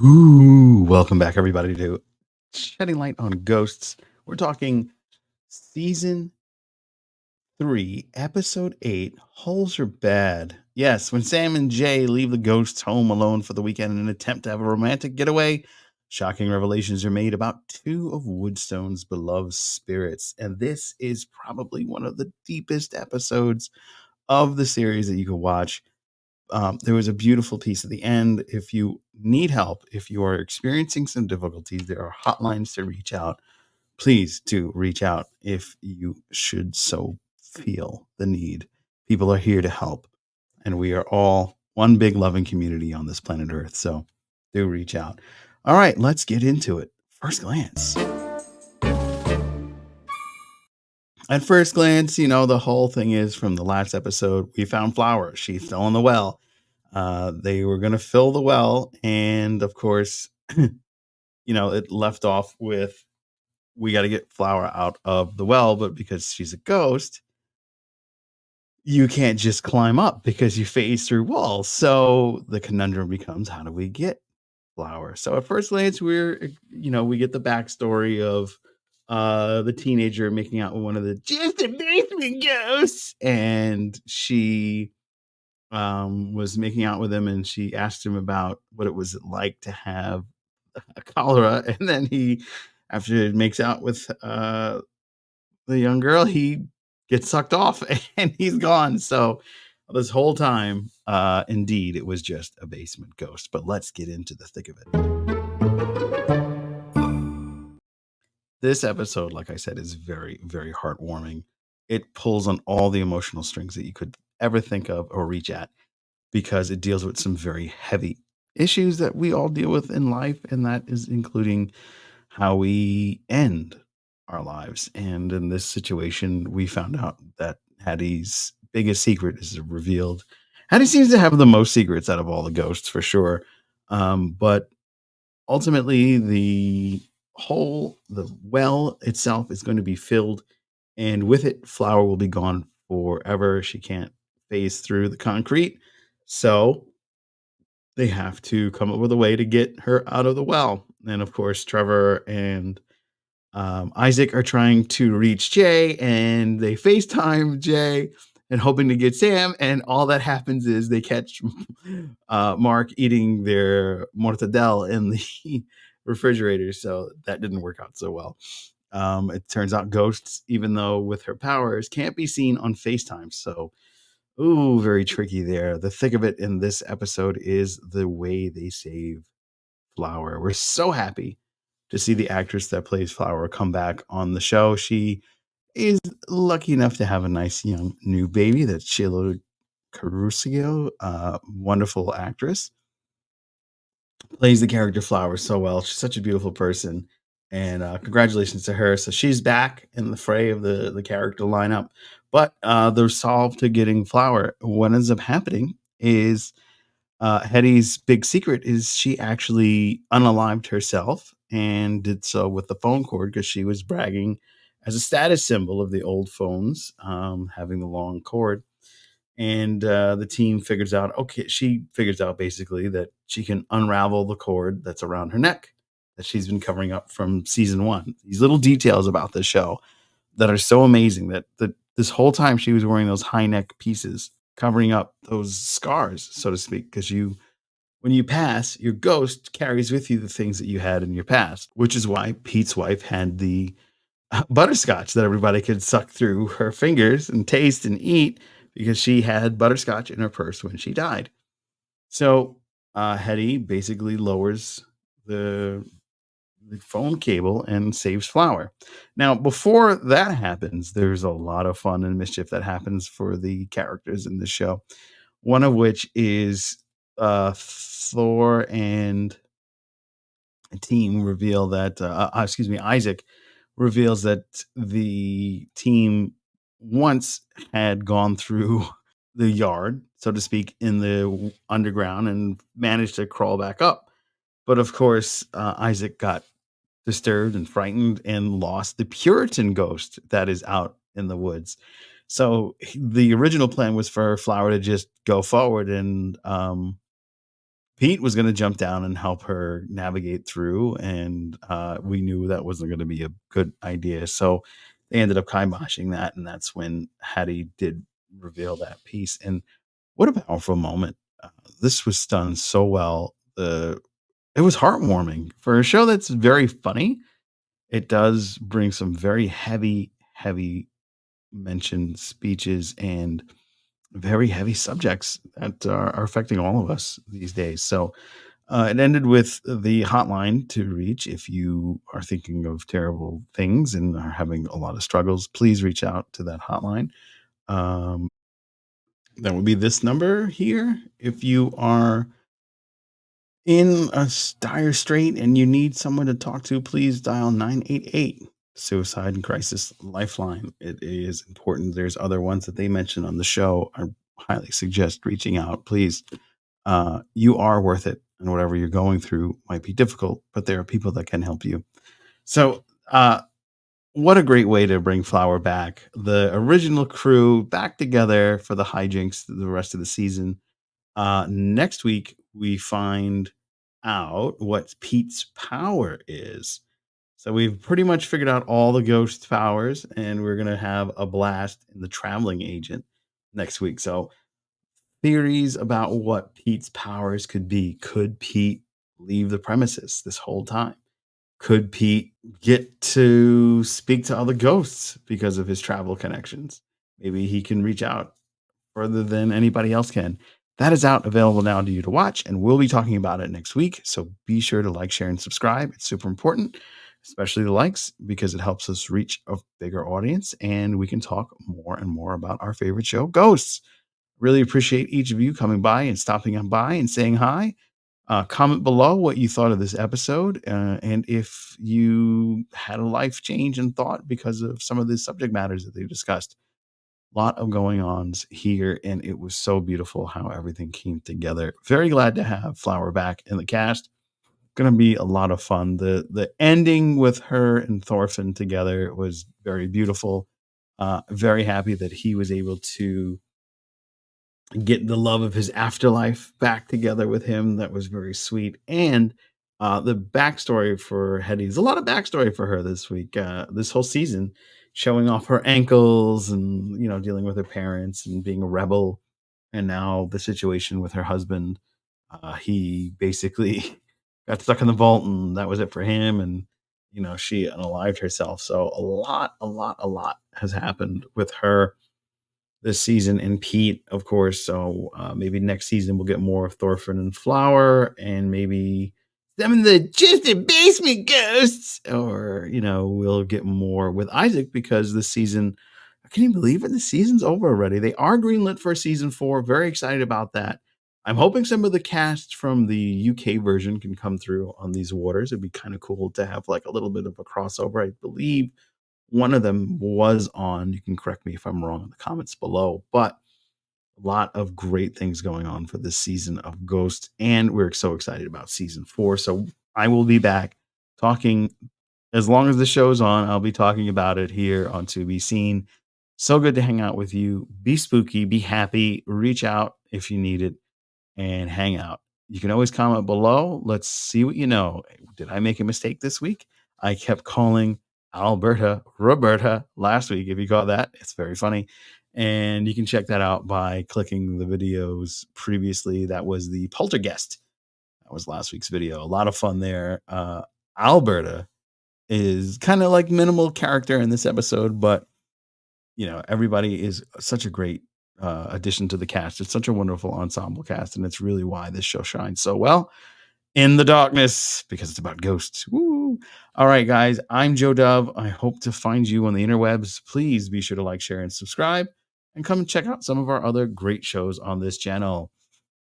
Ooh, welcome back, everybody, to Shedding Light on Ghosts. We're talking season 3, episode 8. Holes are bad. Yes, when Sam and Jay leave the ghosts home alone for the weekend in an attempt to have a romantic getaway, shocking revelations are made about two of Woodstone's beloved spirits. And this is probably one of the deepest episodes of the series that you can watch. There was a beautiful piece at the end. If you need help, if you are experiencing some difficulties, there are hotlines to reach out. Please do reach out if you should so feel the need. People are here to help, and we are all one big loving community on this planet Earth. So do reach out. All right, let's get into it. First glance. At first glance, the whole thing is from the last episode, we found Flower. She fell in the well. They were going to fill the well. And of course, it left off with we got to get Flower out of the well. But because she's a ghost, you can't just climb up because you phase through walls. So the conundrum becomes, how do we get Flower? So at first glance, we get the backstory of the teenager making out with one of the just a basement ghosts, and she was making out with him, and she asked him about what it was like to have a cholera, and then after he makes out with the young girl, he gets sucked off and he's gone. So this whole time, indeed, it was just a basement ghost. But let's get into the thick of it. This episode, like I said, is very, very heartwarming. It pulls on all the emotional strings that you could ever think of or reach at, because it deals with some very heavy issues that we all deal with in life, and that is including how we end our lives. And in this situation, we found out that Hattie's biggest secret is revealed. Hattie seems to have the most secrets out of all the ghosts for sure. But ultimately, the well itself is going to be filled, and with it, Flower will be gone forever. She can't phase through the concrete. So they have to come up with a way to get her out of the well. And of course, Trevor and Isaac are trying to reach Jay, and they FaceTime Jay and hoping to get Sam. And all that happens is they catch Mark eating their mortadelle in the refrigerator. So that didn't work out so well. It turns out ghosts, even though with her powers, can't be seen on FaceTime. So, ooh, very tricky there. The thick of it in this episode is the way they save Flower. We're so happy to see the actress that plays Flower come back on the show. She is lucky enough to have a nice young new baby. That's Sheila Carusio, wonderful actress, plays the character Flower so well. She's such a beautiful person, and congratulations to her. So she's back in the fray of the character lineup. But the resolve to getting Flower, what ends up happening is Hetty's big secret is she actually unalived herself and did so with the phone cord because she was bragging as a status symbol of the old phones, having the long cord. And the team figures out, okay, she figures out basically that she can unravel the cord that's around her neck that she's been covering up from season 1. These little details about the show that are so amazing that this whole time she was wearing those high neck pieces covering up those scars, so to speak, because when you pass, your ghost carries with you the things that you had in your past, which is why Pete's wife had the butterscotch that everybody could suck through her fingers and taste and eat, because she had butterscotch in her purse when she died. So Hetty basically lowers the the phone cable and saves Flower. Now, before that happens, there's a lot of fun and mischief that happens for the characters in the show. One of which is Thor and team reveal that, excuse me, Isaac reveals that the team once had gone through the yard, so to speak, in the underground and managed to crawl back up. But of course, Isaac got disturbed and frightened and lost the Puritan ghost that is out in the woods. So the original plan was for Flower to just go forward and Pete was gonna jump down and help her navigate through, and, we knew that wasn't gonna be a good idea, so they ended up kiboshing that, and that's when Hattie did reveal that piece, and what a powerful moment. This was done so well. It was heartwarming. For a show that's very funny, it does bring some very heavy, heavy mentioned speeches and very heavy subjects that are affecting all of us these days. So it ended with the hotline to reach if you are thinking of terrible things and are having a lot of struggles. Please reach out to that hotline. Um, that would be this number here. If you are in a dire strait and you need someone to talk to, please dial 988 Suicide and Crisis Lifeline. It is important. There's other ones that they mentioned on the show. I highly suggest reaching out. Please, you are worth it. And whatever you're going through might be difficult, but there are people that can help you. So, what a great way to bring Flower back. The original crew back together for the hijinks the rest of the season. Next week, we find out what Pete's power is. So we've pretty much figured out all the ghost powers, and we're gonna have a blast in the traveling agent next week. So theories about what Pete's powers could be. Could Pete leave the premises this whole time? Could Pete get to speak to other ghosts because of his travel connections? Maybe he can reach out further than anybody else can. That is out available now to you to watch, and we'll be talking about it next week. So be sure to like, share, and subscribe. It's super important, especially the likes, because it helps us reach a bigger audience and we can talk more and more about our favorite show, Ghosts. Really appreciate each of you coming by and stopping on by and saying hi. Comment below what you thought of this episode, and if you had a life change in thought because of some of the subject matters that they discussed. Lot of going ons here, and it was so beautiful how everything came together. Very glad to have Flower back in the cast. Gonna be a lot of fun. The ending with her and Thorfinn together was very beautiful. Very happy that he was able to get the love of his afterlife back together with him. That was very sweet. And the backstory for Hetty, there's a lot of backstory for her this week, this whole season, showing off her ankles and, dealing with her parents and being a rebel. And now the situation with her husband. He basically got stuck in the vault and that was it for him. And, she unalived herself. So a lot has happened with her this season, and Pete, of course. So maybe next season we'll get more of Thorfinn and Flower, and maybe some of the just basement ghosts, or we'll get more with Isaac because this season. I can't even believe it. The season's over already. They are greenlit for season 4. Very excited about that. I'm hoping some of the cast from the UK version can come through on these waters. It'd be kind of cool to have like a little bit of a crossover. I believe one of them was on. You can correct me if I'm wrong in the comments below, but a lot of great things going on for this season of Ghost, and we're so excited about season 4. So I will be back talking as long as the show's on. I'll be talking about it here on To Be Seen. So good to hang out with you. Be spooky, be happy, reach out if you need it, and hang out. You can always comment below. Let's see what you know. Did I make a mistake this week? I kept calling Alberta Roberta last week. If you caught that, it's very funny. And you can check that out by clicking the videos previously. That was the poltergeist. That was last week's video. A lot of fun there. Alberta is kind of like minimal character in this episode, but everybody is such a great addition to the cast. It's such a wonderful ensemble cast, and it's really why this show shines so well in the darkness, because it's about ghosts. Woo! All right, guys, I'm Joe Dove. I hope to find you on the interwebs. Please be sure to like, share, and subscribe, and come and check out some of our other great shows on this channel.